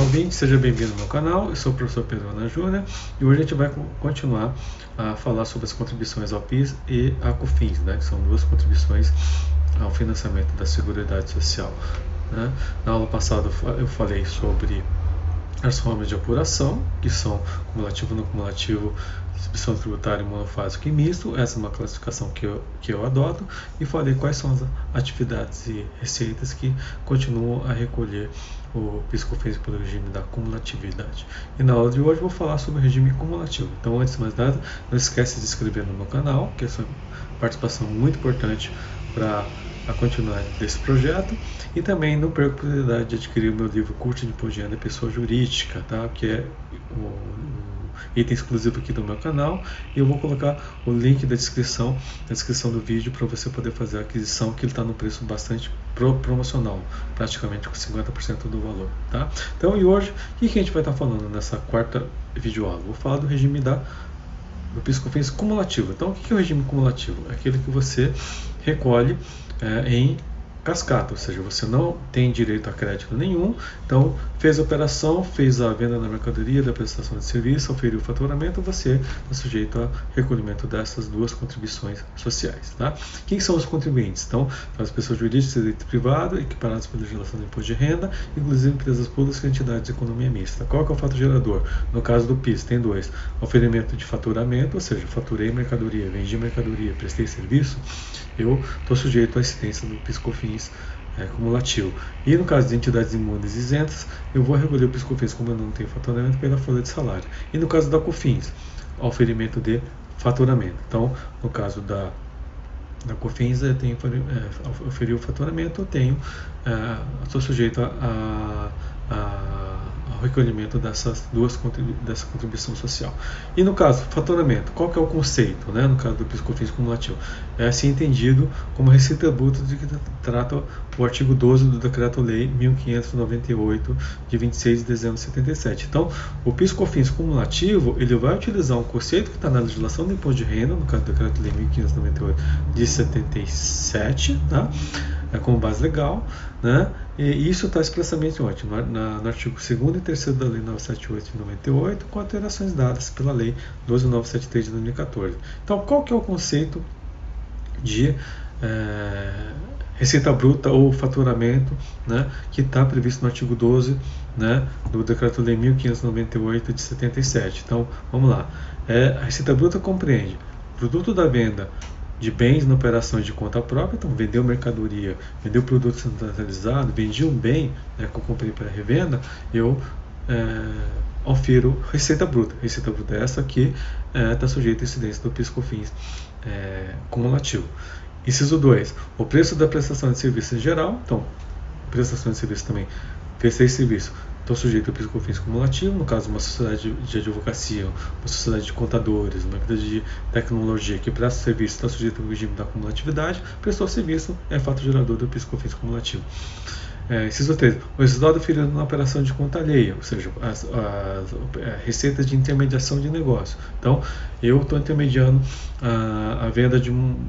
ouvinte, seja bem-vindo ao meu canal. Eu sou o professor Pedro Ana Júnior e hoje a gente vai continuar a falar sobre as contribuições ao PIS e à COFINS, né, que são duas contribuições ao financiamento da Seguridade Social. Né? Na aula passada eu falei sobre as formas de apuração, que são cumulativo, não cumulativo, distribuição tributária monofásico e misto. Essa é uma classificação que eu adoto, e falei quais são as atividades e receitas que continuam a recolher o PIS/COFINS pelo regime da cumulatividade. E na aula de hoje eu vou falar sobre o regime cumulativo. Então, antes de mais nada, não esquece de se inscrever no meu canal, que é uma participação muito importante para a continuar desse projeto, e também não perca a oportunidade de adquirir o meu livro Curso de Imposto de Renda Pessoa Jurídica, tá? Que é o item exclusivo aqui do meu canal, e eu vou colocar o link da descrição, na descrição do vídeo, para você poder fazer a aquisição, que ele está no preço bastante promocional, praticamente com 50% do valor, tá? Então, e hoje, o que a gente vai estar falando nessa quarta videoaula? Vou falar do regime do PIS/COFINS cumulativo. Então, o que é o regime cumulativo? É aquele que você recolhe em cascata, ou seja, você não tem direito a crédito nenhum. Então, fez a operação, fez a venda da mercadoria, da prestação de serviço, oferiu o faturamento, você está sujeito a recolhimento dessas duas contribuições sociais. Tá? Quem são os contribuintes? Então, as pessoas jurídicas e direito privado, equiparadas pela legislação do imposto de renda, inclusive empresas públicas e entidades de economia mista. Qual que é o fato gerador? No caso do PIS, tem dois: oferimento de faturamento, ou seja, faturei mercadoria, vendi mercadoria, prestei serviço, eu estou sujeito à incidência do PIS/COFINS cumulativo. E no caso de entidades imunes isentas, eu vou recolher o PIS/COFINS, como eu não tenho faturamento, pela folha de salário. E no caso da COFINS, oferimento de faturamento. Então, no caso da COFINS, eu tenho oferir o faturamento, eu estou sujeito ao recolhimento dessa contribuição social. E no caso, faturamento, qual que é o conceito, né, no caso do PIS/COFINS cumulativo? É assim entendido como receita bruta de que trata o artigo 12 do Decreto-Lei 1598, de 26 de dezembro de 77. Então, o PIS/COFINS cumulativo, ele vai utilizar um conceito que está na legislação do imposto de renda, no caso do Decreto-Lei 1598, de 77, tá? Como base legal, né? E isso está expressamente onde? No artigo 2º e 3º da Lei 978 de 98, com alterações dadas pela Lei 12973 de 2014. Então, qual que é o conceito de receita bruta ou faturamento, né, que está previsto no artigo 12, né, do Decreto-Lei 1598 de 77? Então, vamos lá. A receita bruta compreende produto da venda de bens na operação de conta própria. Então, vendeu mercadoria, vendeu produto centralizado, vendi um bem, né, que eu comprei para revenda, eu ofiro receita bruta. Receita bruta é essa que está sujeita à incidência do PIS/COFINS cumulativo. Inciso 2, o preço da prestação de serviço em geral. Então, prestação de serviço também, prestei serviço, estou sujeito ao PIS/COFINS cumulativo. No caso, uma sociedade de advocacia, uma sociedade de contadores, uma empresa de tecnologia que presta serviço, está sujeito ao regime da cumulatividade. Prestou serviço, é fato gerador do PIS/COFINS cumulativo. Inciso 3, o resultado oferido na operação de conta alheia, ou seja, as receitas de intermediação de negócio. Então, eu estou intermediando a venda de um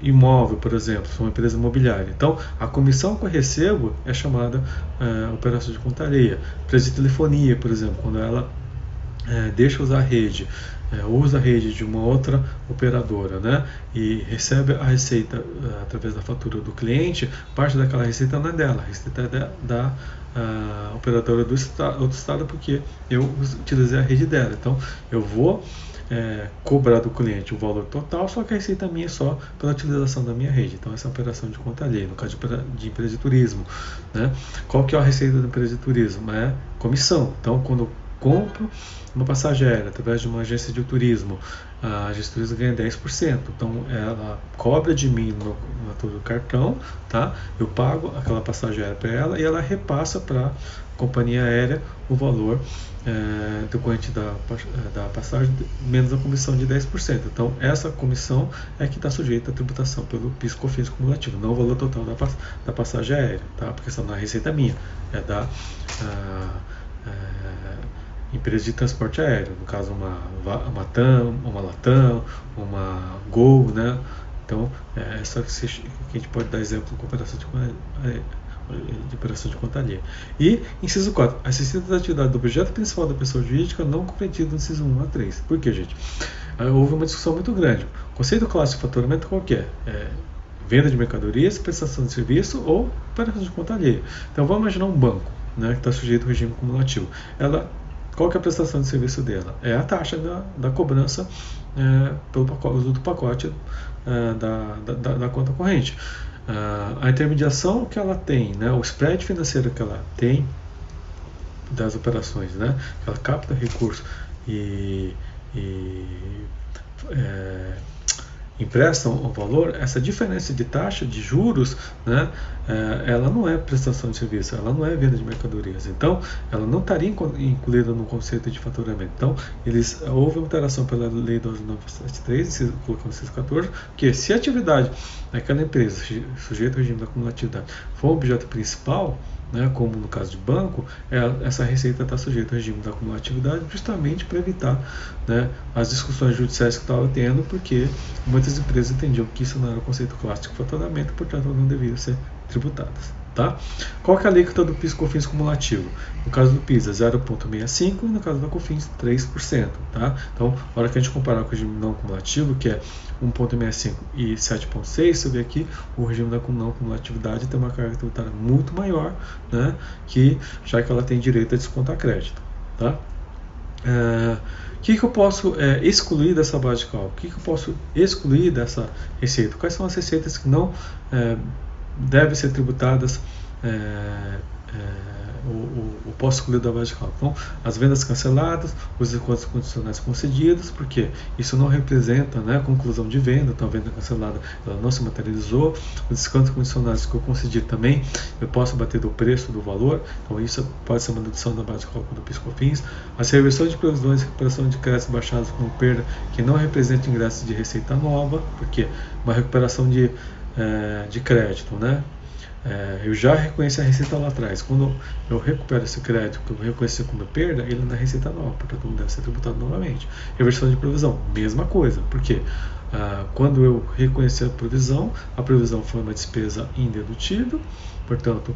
imóvel, por exemplo, sou uma empresa imobiliária. Então, a comissão que eu recebo é chamada operação de conta alheia. Empresa de telefonia, por exemplo, quando ela deixa usar a rede, usa a rede de uma outra operadora, né, e recebe a receita através da fatura do cliente, parte daquela receita não é dela, a receita é da operadora do outro estado, porque eu utilizei a rede dela. Então, eu vou cobrar do cliente o valor total, só que a receita minha é só pela utilização da minha rede. Então, essa é a operação de conta alheia, no caso de empresa de turismo, né? Qual que é a receita da empresa de turismo? É comissão. Então, quando eu compro uma passagem aérea através de uma agência de turismo, a agência de turismo ganha 10%. Então, ela cobra de mim no do cartão, tá? Eu pago aquela passagem aérea para ela e ela repassa para a companhia aérea o valor decorrente da passagem, menos a comissão de 10%. Então, essa comissão é que está sujeita à tributação pelo PIS/COFINS cumulativo, não o valor total da passagem aérea, tá? Porque essa não é receita minha, é da empresa de transporte aéreo, no caso uma TAM, uma Latam, uma Gol, né? Então, essa que a gente pode dar exemplo com operação de de operação de conta alheia. E, inciso 4, as receitas da atividade do objeto principal da pessoa jurídica não compreendido no inciso 1 a 3. Por quê, gente? Houve uma discussão muito grande. O conceito clássico de faturamento qual que é? Venda de mercadorias, prestação de serviço ou operação de conta alheia. Então, vamos imaginar um banco, né, que está sujeito ao regime cumulativo. Qual que é a prestação de serviço dela? É a taxa da cobrança pelo uso do pacote da conta corrente. A intermediação que ela tem, né, o spread financeiro que ela tem das operações, né, ela capta recurso e emprestam o valor, essa diferença de taxa de juros, né, ela não é prestação de serviço, ela não é venda de mercadorias. Então, ela não estaria incluída no conceito de faturamento. Então, houve uma alteração pela Lei 12.973, colocando 614, que se a atividade daquela empresa sujeita ao regime da cumulatividade for o objeto principal, né, como no caso de banco, essa receita está sujeita ao regime da cumulatividade justamente para evitar, né, as discussões judiciais que estavam tendo, porque muitas empresas entendiam que isso não era o conceito clássico de faturamento, portanto não deveriam ser tributadas. Tá? Qual que é a alíquota do PIS/COFINS cumulativo? No caso do PIS é 0,65% e no caso da COFINS 3%. Tá? Então, na hora que a gente comparar com o regime não cumulativo, que é 1,65% e 7,6%, você vê aqui o regime da não cumulatividade tem uma carga tributária muito maior, né, já que ela tem direito a descontar crédito. Tá? O que eu posso excluir dessa base de cálculo? O que eu posso excluir dessa receita? Quais são as receitas que não devem ser tributadas o posso excluir da base de cálculo? Então, as vendas canceladas, os descontos condicionais concedidos, porque isso não representa, né, conclusão de venda. Então, a venda cancelada ela não se materializou. Os descontos condicionais que eu concedi também, eu posso bater do preço, do valor. Então, isso pode ser uma dedução da base de cálculo do PIS/COFINS. As reversões de provisões e recuperação de créditos baixados como perda que não representam ingressos de receita nova, porque uma recuperação de crédito, né? Eu já reconheci a receita lá atrás. Quando eu recupero esse crédito que eu reconheci como perda, ele não é receita nova, portanto não deve ser tributado novamente. Reversão de provisão, mesma coisa, porque quando eu reconheci a provisão foi uma despesa indedutível, portanto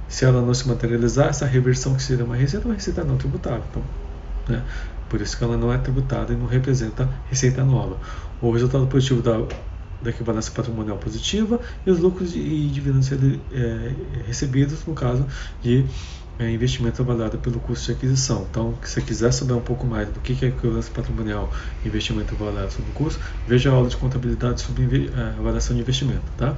se ela não se materializar, essa reversão que seria uma receita não tributável. Então, né, por isso que ela não é tributada e não representa receita nova. O resultado positivo da equivalência patrimonial positiva e os lucros e dividendos recebidos no caso de investimento avaliado pelo custo de aquisição. Então, se você quiser saber um pouco mais do que é equivalência patrimonial e investimento avaliado sobre o custo, veja a aula de contabilidade sobre avaliação de investimento. Tá?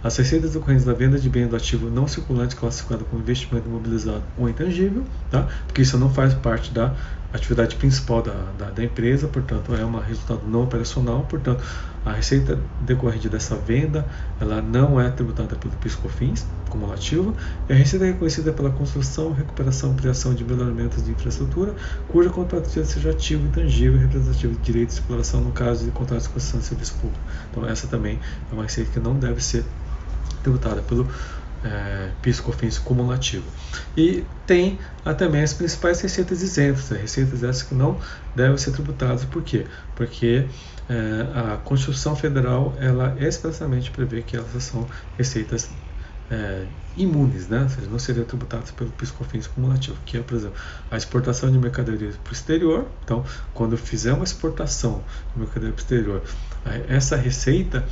As receitas decorrentes da venda de bem do ativo não circulante classificado como investimento imobilizado ou intangível, tá? Porque isso não faz parte da atividade principal da empresa, portanto é um resultado não operacional, portanto a receita decorrente dessa venda ela não é tributada pelo PIS/COFINS cumulativo, e a receita é reconhecida pela construção, recuperação, ampliação de melhoramentos de infraestrutura, cuja contrapartida seja ativo, intangível e representativo de direito de exploração no caso de contratos de concessão de serviço público. Então essa também é uma receita que não deve ser tributada pelo PIS/COFINS cumulativo. E tem também as principais receitas isentas, receitas essas que não devem ser tributadas. Por quê? Porque a Constituição Federal ela expressamente prevê que elas são receitas imunes, né? Ou seja, não seriam tributadas pelo PIS/COFINS cumulativo, que é, por exemplo, a exportação de mercadorias para o exterior. Então, quando eu fizer uma exportação de mercadoria para o exterior, essa receita,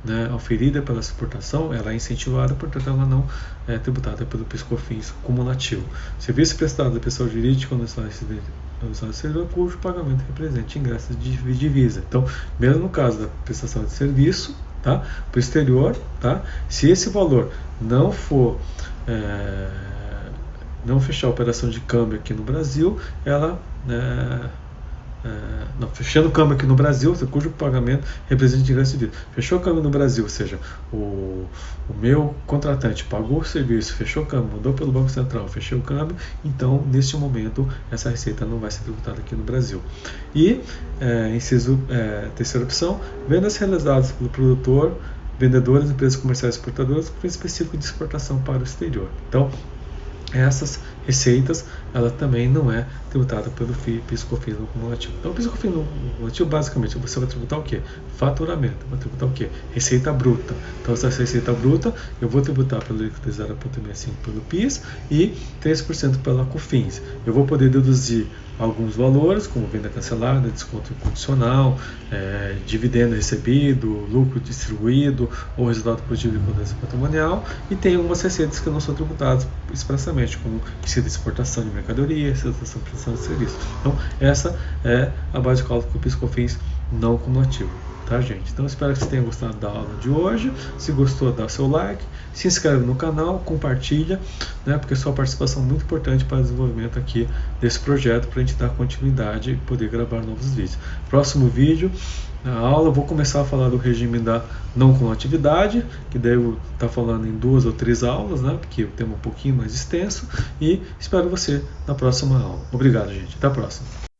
né, oferida pela exportação, ela é incentivada, portanto ela não é tributada pelo PIS/COFINS cumulativo. Serviço prestado da pessoa jurídica no estado exterior, cujo pagamento represente ingressos de divisa. Então, mesmo no caso da prestação de serviço, tá, para o exterior, tá, se esse valor não for não fechar a operação de câmbio aqui no Brasil, ela fechando o câmbio aqui no Brasil, cujo pagamento representa ingresso de divisa. Fechou o câmbio no Brasil, ou seja, o meu contratante pagou o serviço, fechou o câmbio, mandou pelo Banco Central, fechou o câmbio, então neste momento essa receita não vai ser tributada aqui no Brasil. E terceira opção, vendas realizadas pelo produtor, vendedores, empresas comerciais exportadoras, com específico de exportação para o exterior. Então, essas receitas, ela também não é tributada pelo PIS/COFINS não cumulativo. Então, o PIS/COFINS não cumulativo, basicamente, você vai tributar o quê? Faturamento. Vai tributar o quê? Receita bruta. Então, essa receita bruta, eu vou tributar pelo líquido 0,65% pelo PIS e 3% pela COFINS. Eu vou poder deduzir alguns valores, como venda cancelada, desconto incondicional, dividendo recebido, lucro distribuído ou resultado positivo de mudança patrimonial, e tem algumas receitas que não são tributadas expressamente, como receita de exportação de mercadoria, receita de prestação de serviço. Então, essa é a base de cálculo do PIS/COFINS não cumulativo. Tá, gente? Então, espero que vocês tenham gostado da aula de hoje. Se gostou, dá seu like, se inscreve no canal, compartilha, né, porque sua participação é muito importante para o desenvolvimento aqui desse projeto, para a gente dar continuidade e poder gravar novos vídeos. Próximo vídeo, na aula, eu vou começar a falar do regime da não cumulatividade, que daí eu vou estar falando em 2 ou 3 aulas, né, porque o tema é um pouquinho mais extenso, e espero você na próxima aula. Obrigado, gente. Até a próxima.